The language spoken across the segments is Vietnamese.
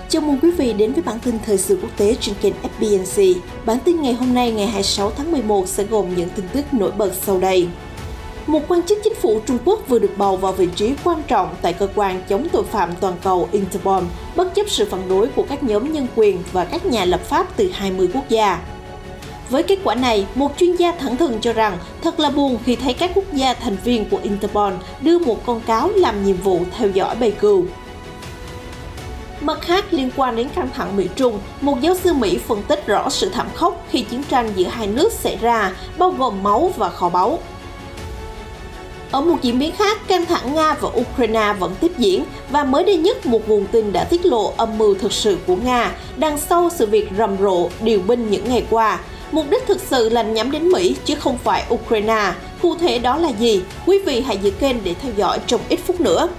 Chào mừng quý vị đến với bản tin thời sự quốc tế trên kênh FBNC. Bản tin ngày hôm nay ngày 26 tháng 11 sẽ gồm những tin tức nổi bật sau đây. Một quan chức chính phủ Trung Quốc vừa được bầu vào vị trí quan trọng tại cơ quan chống tội phạm toàn cầu Interpol, bất chấp sự phản đối của các nhóm nhân quyền và các nhà lập pháp từ 20 quốc gia. Với kết quả này, một chuyên gia thẳng thừng cho rằng thật là buồn khi thấy các quốc gia thành viên của Interpol đưa một con cáo làm nhiệm vụ theo dõi bầy cừu. Mặt khác, liên quan đến căng thẳng Mỹ-Trung, một giáo sư Mỹ phân tích rõ sự thảm khốc khi chiến tranh giữa hai nước xảy ra, bao gồm máu và kho báu. Ở một diễn biến khác, căng thẳng Nga và Ukraine vẫn tiếp diễn và mới đây nhất một nguồn tin đã tiết lộ âm mưu thực sự của Nga đằng sau sự việc rầm rộ điều binh những ngày qua. Mục đích thực sự là nhắm đến Mỹ chứ không phải Ukraine. Cụ thể đó là gì? Quý vị hãy giữ kênh để theo dõi trong ít phút nữa.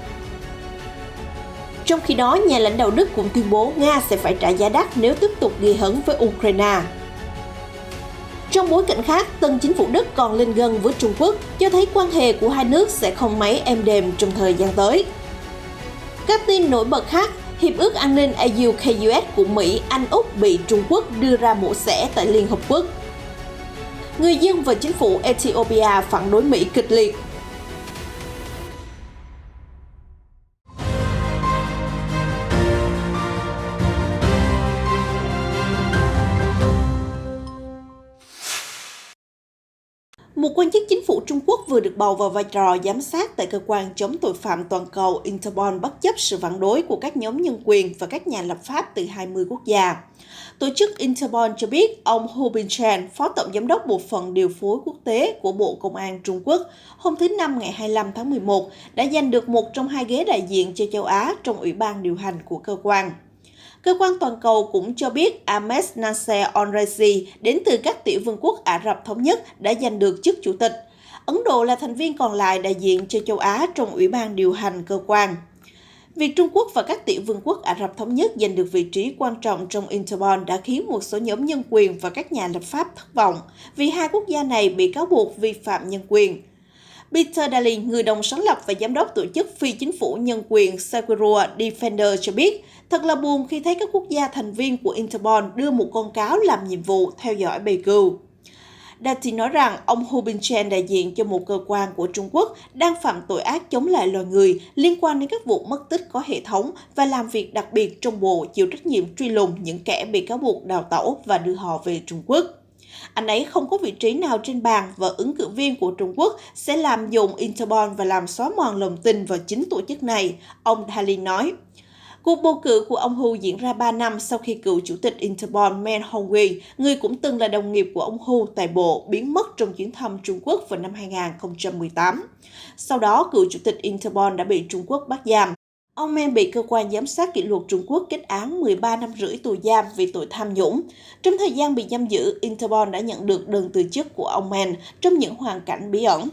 Trong khi đó, nhà lãnh đạo Đức cũng tuyên bố Nga sẽ phải trả giá đắt nếu tiếp tục gây hấn với Ukraine. Trong bối cảnh khác, tân chính phủ Đức còn lên gân với Trung Quốc, cho thấy quan hệ của hai nước sẽ không mấy êm đềm trong thời gian tới. Các tin nổi bật khác, Hiệp ước An ninh AUKUS của Mỹ, Anh, Úc bị Trung Quốc đưa ra mổ xẻ tại Liên Hợp Quốc. Người dân và chính phủ Ethiopia phản đối Mỹ kịch liệt. Một quan chức chính phủ Trung Quốc vừa được bầu vào vai trò giám sát tại cơ quan chống tội phạm toàn cầu Interpol bất chấp sự phản đối của các nhóm nhân quyền và các nhà lập pháp từ 20 quốc gia. Tổ chức Interpol cho biết ông Hu Bingchen, Phó Tổng Giám đốc Bộ phận Điều phối Quốc tế của Bộ Công an Trung Quốc, hôm thứ Năm ngày 25 tháng 11 đã giành được một trong hai ghế đại diện cho châu Á trong Ủy ban điều hành của cơ quan. Cơ quan toàn cầu cũng cho biết Ahmed Nasser Al-Raisi đến từ các tiểu vương quốc Ả Rập Thống Nhất đã giành được chức chủ tịch. Ấn Độ là thành viên còn lại đại diện cho châu Á trong Ủy ban điều hành cơ quan. Việc Trung Quốc và các tiểu vương quốc Ả Rập Thống Nhất giành được vị trí quan trọng trong Interpol đã khiến một số nhóm nhân quyền và các nhà lập pháp thất vọng vì hai quốc gia này bị cáo buộc vi phạm nhân quyền. Peter Daly, người đồng sáng lập và giám đốc tổ chức phi chính phủ nhân quyền Secure Defender cho biết, thật là buồn khi thấy các quốc gia thành viên của Interpol đưa một con cáo làm nhiệm vụ theo dõi bầy cừu. Daly nói rằng ông Hu Bingchen đại diện cho một cơ quan của Trung Quốc đang phạm tội ác chống lại loài người liên quan đến các vụ mất tích có hệ thống và làm việc đặc biệt trong bộ chịu trách nhiệm truy lùng những kẻ bị cáo buộc đào tẩu và đưa họ về Trung Quốc. Anh ấy không có vị trí nào trên bàn và ứng cử viên của Trung Quốc sẽ làm dùng Interpol và làm xóa mòn lòng tin vào chính tổ chức này, ông Daly nói. Cuộc bầu cử của ông Hu diễn ra 3 năm sau khi cựu chủ tịch Interpol Meng Hongwei, người cũng từng là đồng nghiệp của ông Hu tại bộ, biến mất trong chuyến thăm Trung Quốc vào năm 2018. Sau đó, cựu chủ tịch Interpol đã bị Trung Quốc bắt giam. Ông Meng bị cơ quan giám sát kỷ luật Trung Quốc kết án 13 năm rưỡi tù giam vì tội tham nhũng. Trong thời gian bị giam giữ, Interpol đã nhận được đơn từ chức của ông Meng trong những hoàn cảnh bí ẩn.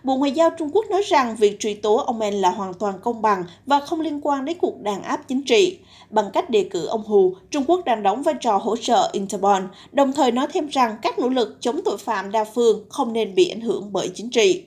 Bộ Ngoại giao Trung Quốc nói rằng việc truy tố ông Meng là hoàn toàn công bằng và không liên quan đến cuộc đàn áp chính trị. Bằng cách đề cử ông Hu, Trung Quốc đang đóng vai trò hỗ trợ Interpol, đồng thời nói thêm rằng các nỗ lực chống tội phạm đa phương không nên bị ảnh hưởng bởi chính trị.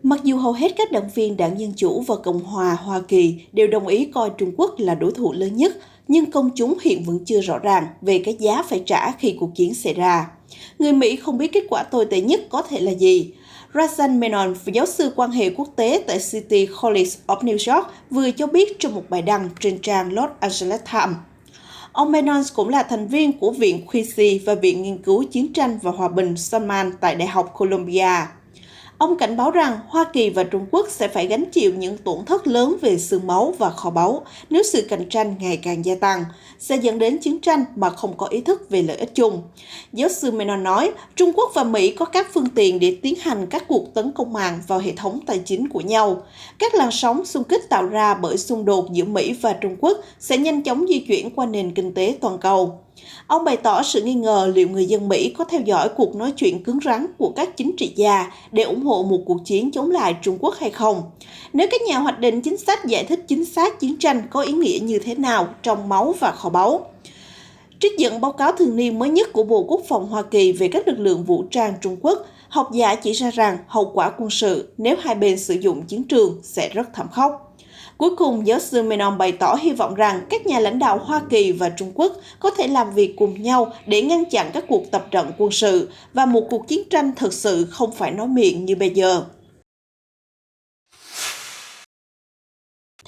Mặc dù hầu hết các đảng viên Đảng Dân Chủ và Cộng hòa Hoa Kỳ đều đồng ý coi Trung Quốc là đối thủ lớn nhất, nhưng công chúng hiện vẫn chưa rõ ràng về cái giá phải trả khi cuộc chiến xảy ra. Người Mỹ không biết kết quả tồi tệ nhất có thể là gì. Razan Menon, giáo sư quan hệ quốc tế tại City College of New York, vừa cho biết trong một bài đăng trên trang Los Angeles Times. Ông Menon cũng là thành viên của Viện Quincy và Viện Nghiên cứu Chiến tranh và Hòa bình Salman tại Đại học Columbia. Ông cảnh báo rằng Hoa Kỳ và Trung Quốc sẽ phải gánh chịu những tổn thất lớn về xương máu và kho báu nếu sự cạnh tranh ngày càng gia tăng, sẽ dẫn đến chiến tranh mà không có ý thức về lợi ích chung. Giáo sư Menon nói, Trung Quốc và Mỹ có các phương tiện để tiến hành các cuộc tấn công mạng vào hệ thống tài chính của nhau. Các làn sóng xung kích tạo ra bởi xung đột giữa Mỹ và Trung Quốc sẽ nhanh chóng di chuyển qua nền kinh tế toàn cầu. Ông bày tỏ sự nghi ngờ liệu người dân Mỹ có theo dõi cuộc nói chuyện cứng rắn của các chính trị gia để ủng hộ một cuộc chiến chống lại Trung Quốc hay không. Nếu các nhà hoạch định chính sách giải thích chính xác chiến tranh có ý nghĩa như thế nào trong máu và kho báu. Trích dẫn báo cáo thường niên mới nhất của Bộ Quốc phòng Hoa Kỳ về các lực lượng vũ trang Trung Quốc, học giả chỉ ra rằng hậu quả quân sự nếu hai bên sử dụng chiến trường sẽ rất thảm khốc. Cuối cùng, giáo sư Menon bày tỏ hy vọng rằng các nhà lãnh đạo Hoa Kỳ và Trung Quốc có thể làm việc cùng nhau để ngăn chặn các cuộc tập trận quân sự và một cuộc chiến tranh thực sự không phải nói miệng như bây giờ.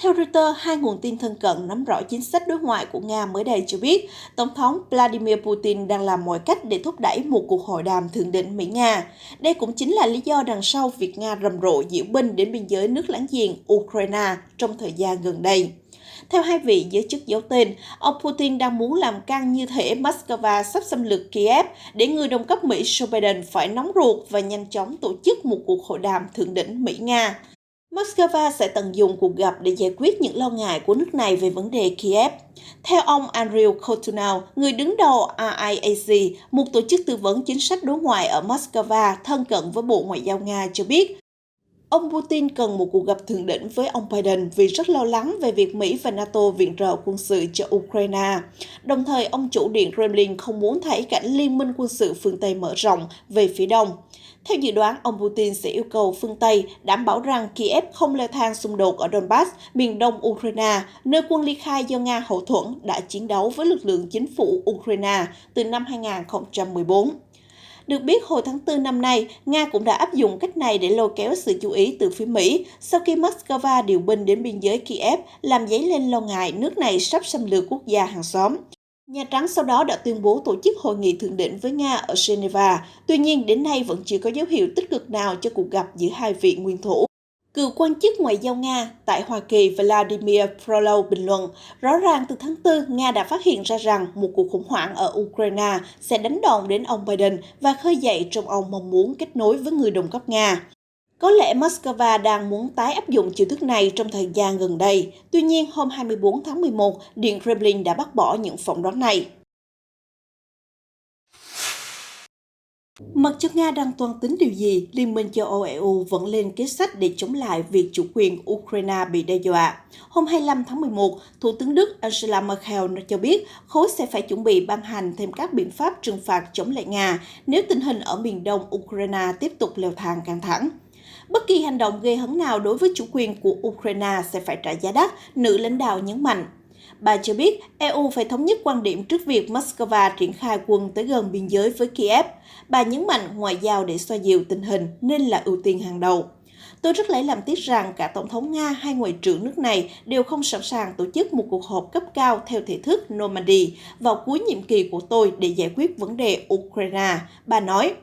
Theo Reuters, hai nguồn tin thân cận nắm rõ chính sách đối ngoại của Nga mới đây cho biết, Tổng thống Vladimir Putin đang làm mọi cách để thúc đẩy một cuộc hội đàm thượng đỉnh Mỹ-Nga. Đây cũng chính là lý do đằng sau việc Nga rầm rộ diễu binh đến biên giới nước láng giềng Ukraine trong thời gian gần đây. Theo hai vị giới chức giấu tên, ông Putin đang muốn làm căng như thể Moscow sắp xâm lược Kiev để người đồng cấp Mỹ Joe Biden phải nóng ruột và nhanh chóng tổ chức một cuộc hội đàm thượng đỉnh Mỹ-Nga. Moscow sẽ tận dụng cuộc gặp để giải quyết những lo ngại của nước này về vấn đề Kiev. Theo ông Andriy Kotunov, người đứng đầu RIAC, một tổ chức tư vấn chính sách đối ngoại ở Moscow thân cận với Bộ Ngoại giao Nga cho biết, ông Putin cần một cuộc gặp thượng đỉnh với ông Biden vì rất lo lắng về việc Mỹ và NATO viện trợ quân sự cho Ukraine. Đồng thời, ông chủ điện Kremlin không muốn thấy cảnh liên minh quân sự phương Tây mở rộng về phía đông. Theo dự đoán, ông Putin sẽ yêu cầu phương Tây đảm bảo rằng Kiev không leo thang xung đột ở Donbass, miền đông Ukraine, nơi quân ly khai do Nga hậu thuẫn đã chiến đấu với lực lượng chính phủ Ukraine từ năm 2014. Được biết, hồi tháng 4 năm nay, Nga cũng đã áp dụng cách này để lôi kéo sự chú ý từ phía Mỹ sau khi Moscow điều binh đến biên giới Kiev, làm dấy lên lo ngại nước này sắp xâm lược quốc gia hàng xóm. Nhà Trắng sau đó đã tuyên bố tổ chức hội nghị thượng đỉnh với Nga ở Geneva, tuy nhiên đến nay vẫn chưa có dấu hiệu tích cực nào cho cuộc gặp giữa hai vị nguyên thủ. Cựu quan chức ngoại giao Nga tại Hoa Kỳ Vladimir Frolov bình luận, rõ ràng từ tháng 4, Nga đã phát hiện ra rằng một cuộc khủng hoảng ở Ukraine sẽ đánh đòn đến ông Biden và khơi dậy trong ông mong muốn kết nối với người đồng cấp Nga. Có lẽ Moscow đang muốn tái áp dụng chiêu thức này trong thời gian gần đây. Tuy nhiên, hôm 24 tháng 11, Điện Kremlin đã bác bỏ những phỏng đoán này. Mặc cho Nga đang toan tính điều gì, Liên minh châu Âu EU vẫn lên kế sách để chống lại việc chủ quyền Ukraine bị đe dọa. Hôm 25 tháng 11, Thủ tướng Đức Angela Merkel cho biết khối sẽ phải chuẩn bị ban hành thêm các biện pháp trừng phạt chống lại Nga nếu tình hình ở miền đông Ukraine tiếp tục leo thang căng thẳng. Bất kỳ hành động gây hấn nào đối với chủ quyền của Ukraine sẽ phải trả giá đắt, nữ lãnh đạo nhấn mạnh. Bà cho biết EU phải thống nhất quan điểm trước việc Moscow triển khai quân tới gần biên giới với Kiev. Bà nhấn mạnh ngoại giao để xoa dịu tình hình nên là ưu tiên hàng đầu. Tôi rất lấy làm tiếc rằng cả Tổng thống Nga hay Ngoại trưởng nước này đều không sẵn sàng tổ chức một cuộc họp cấp cao theo thể thức Normandy vào cuối nhiệm kỳ của tôi để giải quyết vấn đề Ukraine, bà nói.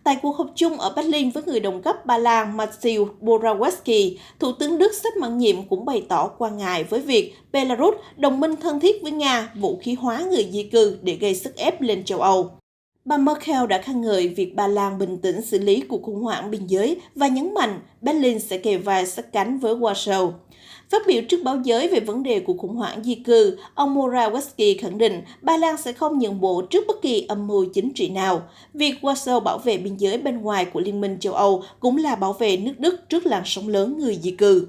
Tại cuộc họp chung ở Berlin với người đồng cấp Ba Lan Mateusz Morawiecki, Thủ tướng Đức sắp mãn nhiệm cũng bày tỏ quan ngại với việc Belarus, đồng minh thân thiết với Nga, vũ khí hóa người di cư để gây sức ép lên châu Âu. Bà Merkel đã khen ngợi việc Ba Lan bình tĩnh xử lý cuộc khủng hoảng biên giới và nhấn mạnh Berlin sẽ kề vai sát cánh với Warsaw. Phát biểu trước báo giới về vấn đề cuộc khủng hoảng di cư, ông Morawiecki khẳng định Ba Lan sẽ không nhượng bộ trước bất kỳ âm mưu chính trị nào. Việc Warsaw bảo vệ biên giới bên ngoài của Liên minh châu Âu cũng là bảo vệ nước Đức trước làn sóng lớn người di cư.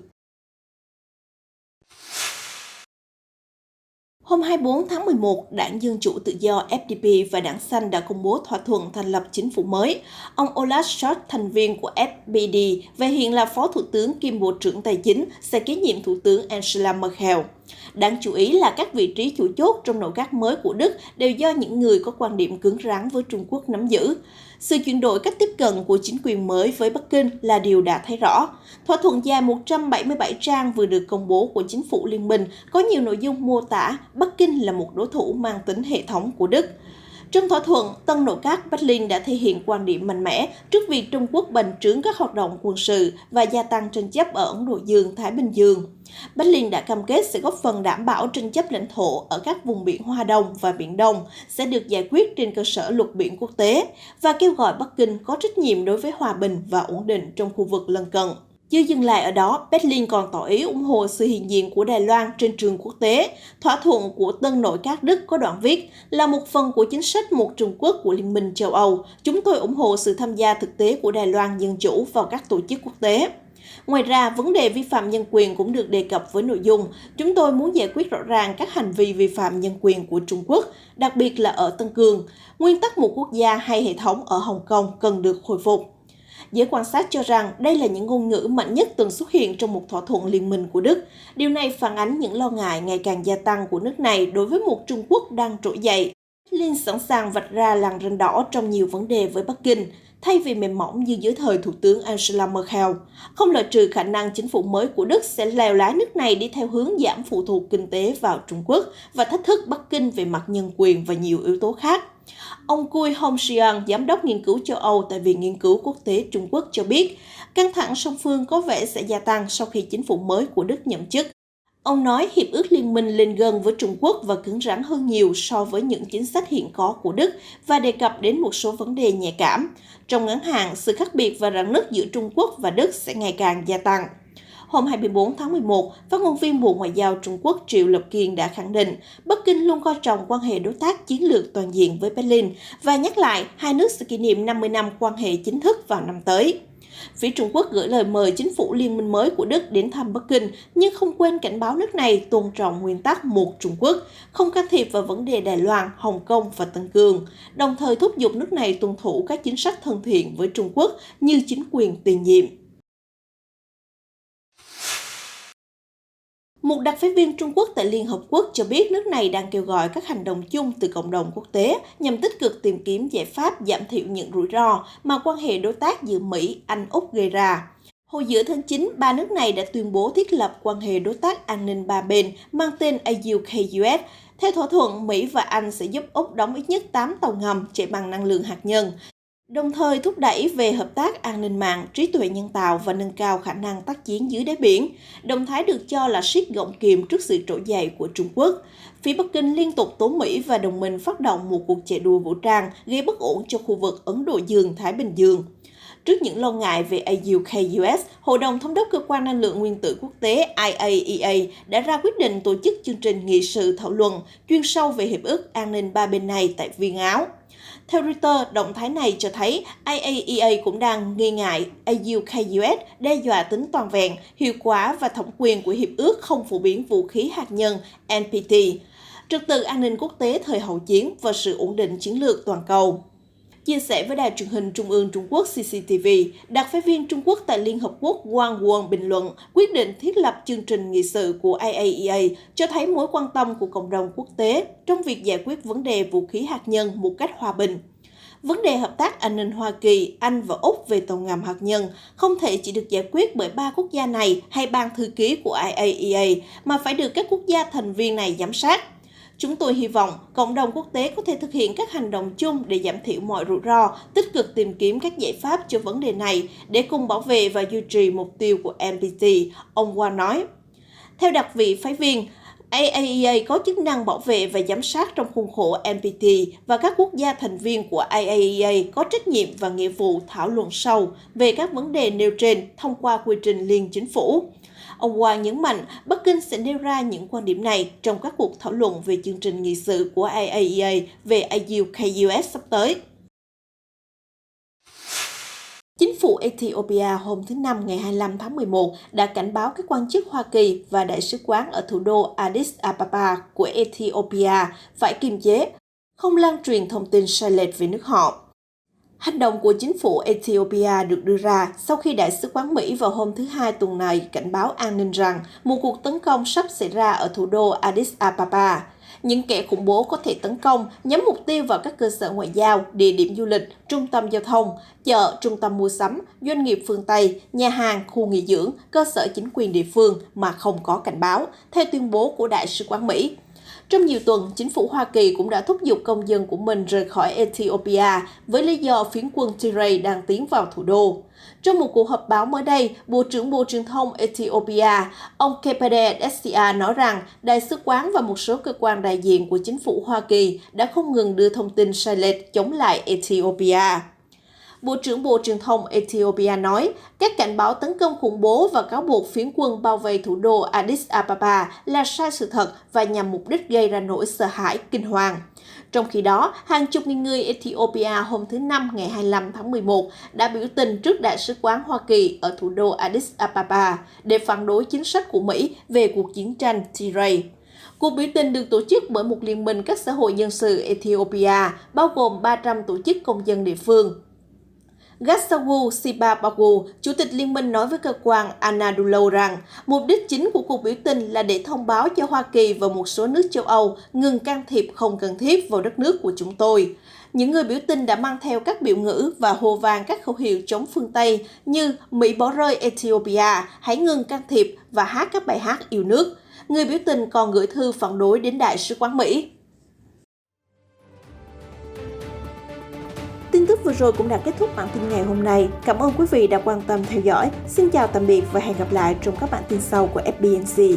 Hôm 24 tháng 11, Đảng Dân Chủ Tự do FDP và Đảng Xanh đã công bố thỏa thuận thành lập chính phủ mới. Ông Olaf Scholz, thành viên của SPD và hiện là Phó Thủ tướng kiêm Bộ trưởng Tài chính, sẽ kế nhiệm Thủ tướng Angela Merkel. Đáng chú ý là các vị trí chủ chốt trong nội các mới của Đức đều do những người có quan điểm cứng rắn với Trung Quốc nắm giữ. Sự chuyển đổi cách tiếp cận của chính quyền mới với Bắc Kinh là điều đã thấy rõ. Thỏa thuận dài 177 trang vừa được công bố của chính phủ liên minh có nhiều nội dung mô tả Bắc Kinh là một đối thủ mang tính hệ thống của Đức. Trong thỏa thuận, tân nội các Berlin đã thể hiện quan điểm mạnh mẽ trước việc Trung Quốc bành trướng các hoạt động quân sự và gia tăng tranh chấp ở Ấn Độ Dương, Thái Bình Dương. Berlin đã cam kết sẽ góp phần đảm bảo tranh chấp lãnh thổ ở các vùng biển Hoa Đông và Biển Đông sẽ được giải quyết trên cơ sở luật biển quốc tế và kêu gọi Bắc Kinh có trách nhiệm đối với hòa bình và ổn định trong khu vực lân cận. Chưa dừng lại ở đó, Berlin còn tỏ ý ủng hộ sự hiện diện của Đài Loan trên trường quốc tế. Thỏa thuận của tân nội các Đức có đoạn viết là một phần của chính sách một Trung Quốc của Liên minh châu Âu. Chúng tôi ủng hộ sự tham gia thực tế của Đài Loan Dân Chủ vào các tổ chức quốc tế. Ngoài ra, vấn đề vi phạm nhân quyền cũng được đề cập với nội dung chúng tôi muốn giải quyết rõ ràng các hành vi vi phạm nhân quyền của Trung Quốc, đặc biệt là ở Tân Cương. Nguyên tắc một quốc gia hay hệ thống ở Hồng Kông cần được khôi phục. Giới quan sát cho rằng đây là những ngôn ngữ mạnh nhất từng xuất hiện trong một thỏa thuận liên minh của Đức. Điều này phản ánh những lo ngại ngày càng gia tăng của nước này đối với một Trung Quốc đang trỗi dậy. Berlin sẵn sàng vạch ra làn ranh đỏ trong nhiều vấn đề với Bắc Kinh, thay vì mềm mỏng như dưới thời Thủ tướng Angela Merkel. Không loại trừ khả năng chính phủ mới của Đức sẽ lèo lái nước này đi theo hướng giảm phụ thuộc kinh tế vào Trung Quốc và thách thức Bắc Kinh về mặt nhân quyền và nhiều yếu tố khác. Ông Cui Hongxiang, giám đốc nghiên cứu châu Âu tại Viện Nghiên cứu Quốc tế Trung Quốc cho biết, căng thẳng song phương có vẻ sẽ gia tăng sau khi chính phủ mới của Đức nhậm chức. Ông nói hiệp ước liên minh lên gần với Trung Quốc và cứng rắn hơn nhiều so với những chính sách hiện có của Đức và đề cập đến một số vấn đề nhạy cảm. Trong ngắn hạn, sự khác biệt và rạn nứt giữa Trung Quốc và Đức sẽ ngày càng gia tăng. Hôm 24 tháng 11, phát ngôn viên Bộ Ngoại giao Trung Quốc Triệu Lập Kiên đã khẳng định Bắc Kinh luôn coi trọng quan hệ đối tác chiến lược toàn diện với Berlin và nhắc lại hai nước sẽ kỷ niệm 50 năm quan hệ chính thức vào năm tới. Phía Trung Quốc gửi lời mời chính phủ liên minh mới của Đức đến thăm Bắc Kinh, nhưng không quên cảnh báo nước này tôn trọng nguyên tắc một Trung Quốc, không can thiệp vào vấn đề Đài Loan, Hồng Kông và Tân Cương, đồng thời thúc giục nước này tuân thủ các chính sách thân thiện với Trung Quốc như chính quyền tiền nhiệm. Một đặc phái viên Trung Quốc tại Liên Hợp Quốc cho biết nước này đang kêu gọi các hành động chung từ cộng đồng quốc tế nhằm tích cực tìm kiếm giải pháp giảm thiểu những rủi ro mà quan hệ đối tác giữa Mỹ, Anh, Úc gây ra. Hồi giữa tháng 9, ba nước này đã tuyên bố thiết lập quan hệ đối tác an ninh ba bên mang tên AUKUS. Theo thỏa thuận, Mỹ và Anh sẽ giúp Úc đóng ít nhất 8 tàu ngầm chạy bằng năng lượng hạt nhân, đồng thời thúc đẩy về hợp tác an ninh mạng, trí tuệ nhân tạo và nâng cao khả năng tác chiến dưới đáy biển. Động thái được cho là siết gọng kìm trước sự trỗi dậy của Trung Quốc. Phía Bắc Kinh liên tục tố Mỹ và đồng minh phát động một cuộc chạy đua vũ trang gây bất ổn cho khu vực Ấn Độ Dương-Thái Bình Dương. Trước những lo ngại về AUKUS, Hội đồng Thống đốc Cơ quan Năng lượng Nguyên tử Quốc tế IAEA đã ra quyết định tổ chức chương trình nghị sự thảo luận chuyên sâu về hiệp ước an ninh ba bên này tại Viên, Áo. Theo Reuters, động thái này cho thấy IAEA cũng đang nghi ngại AUKUS đe dọa tính toàn vẹn, hiệu quả và thẩm quyền của Hiệp ước không phổ biến vũ khí hạt nhân NPT, trật tự an ninh quốc tế thời hậu chiến và sự ổn định chiến lược toàn cầu. Chia sẻ với Đài truyền hình Trung ương Trung Quốc CCTV, đặc phái viên Trung Quốc tại Liên Hợp Quốc Wang Won bình luận quyết định thiết lập chương trình nghị sự của IAEA cho thấy mối quan tâm của cộng đồng quốc tế trong việc giải quyết vấn đề vũ khí hạt nhân một cách hòa bình. Vấn đề hợp tác an ninh Hoa Kỳ, Anh và Úc về tàu ngầm hạt nhân không thể chỉ được giải quyết bởi ba quốc gia này hay ban thư ký của IAEA, mà phải được các quốc gia thành viên này giám sát. Chúng tôi hy vọng cộng đồng quốc tế có thể thực hiện các hành động chung để giảm thiểu mọi rủi ro, tích cực tìm kiếm các giải pháp cho vấn đề này để cùng bảo vệ và duy trì mục tiêu của NPT, ông Wang nói. Theo đặc vị phái viên, IAEA có chức năng bảo vệ và giám sát trong khuôn khổ NPT và các quốc gia thành viên của IAEA có trách nhiệm và nghĩa vụ thảo luận sâu về các vấn đề nêu trên thông qua quy trình liên chính phủ. Ông Wang nhấn mạnh Bắc Kinh sẽ nêu ra những quan điểm này trong các cuộc thảo luận về chương trình nghị sự của IAEA về AUKUS sắp tới. Chính phủ Ethiopia hôm thứ Năm ngày 25 tháng 11 đã cảnh báo các quan chức Hoa Kỳ và Đại sứ quán ở thủ đô Addis Ababa của Ethiopia phải kiềm chế, không lan truyền thông tin sai lệch về nước họ. Hành động của chính phủ Ethiopia được đưa ra sau khi Đại sứ quán Mỹ vào hôm thứ Hai tuần này cảnh báo an ninh rằng một cuộc tấn công sắp xảy ra ở thủ đô Addis Ababa. Những kẻ khủng bố có thể tấn công nhắm mục tiêu vào các cơ sở ngoại giao, địa điểm du lịch, trung tâm giao thông, chợ, trung tâm mua sắm, doanh nghiệp phương Tây, nhà hàng, khu nghỉ dưỡng, cơ sở chính quyền địa phương mà không có cảnh báo, theo tuyên bố của Đại sứ quán Mỹ. Trong nhiều tuần, chính phủ Hoa Kỳ cũng đã thúc giục công dân của mình rời khỏi Ethiopia với lý do phiến quân Tigray đang tiến vào thủ đô. Trong một cuộc họp báo mới đây, Bộ trưởng Bộ Truyền thông Ethiopia, ông Kepede Dessia nói rằng Đại sứ quán và một số cơ quan đại diện của chính phủ Hoa Kỳ đã không ngừng đưa thông tin sai lệch chống lại Ethiopia. Bộ trưởng Bộ Truyền thông Ethiopia nói, các cảnh báo tấn công khủng bố và cáo buộc phiến quân bao vây thủ đô Addis Ababa là sai sự thật và nhằm mục đích gây ra nỗi sợ hãi, kinh hoàng. Trong khi đó, hàng chục nghìn người Ethiopia hôm thứ Năm ngày 25 tháng 11 đã biểu tình trước Đại sứ quán Hoa Kỳ ở thủ đô Addis Ababa để phản đối chính sách của Mỹ về cuộc chiến tranh Tigray. Cuộc biểu tình được tổ chức bởi một liên minh các xã hội dân sự Ethiopia, bao gồm 300 tổ chức công dân địa phương. Gustavo Sipapagu, Chủ tịch Liên minh nói với cơ quan Anadolu rằng mục đích chính của cuộc biểu tình là để thông báo cho Hoa Kỳ và một số nước châu Âu ngừng can thiệp không cần thiết vào đất nước của chúng tôi. Những người biểu tình đã mang theo các biểu ngữ và hô vang các khẩu hiệu chống phương Tây như Mỹ bỏ rơi Ethiopia, hãy ngừng can thiệp và hát các bài hát yêu nước. Người biểu tình còn gửi thư phản đối đến Đại sứ quán Mỹ. Tin tức vừa rồi cũng đã kết thúc bản tin ngày hôm nay. Cảm ơn quý vị đã quan tâm theo dõi. Xin chào tạm biệt và hẹn gặp lại trong các bản tin sau của FBNC.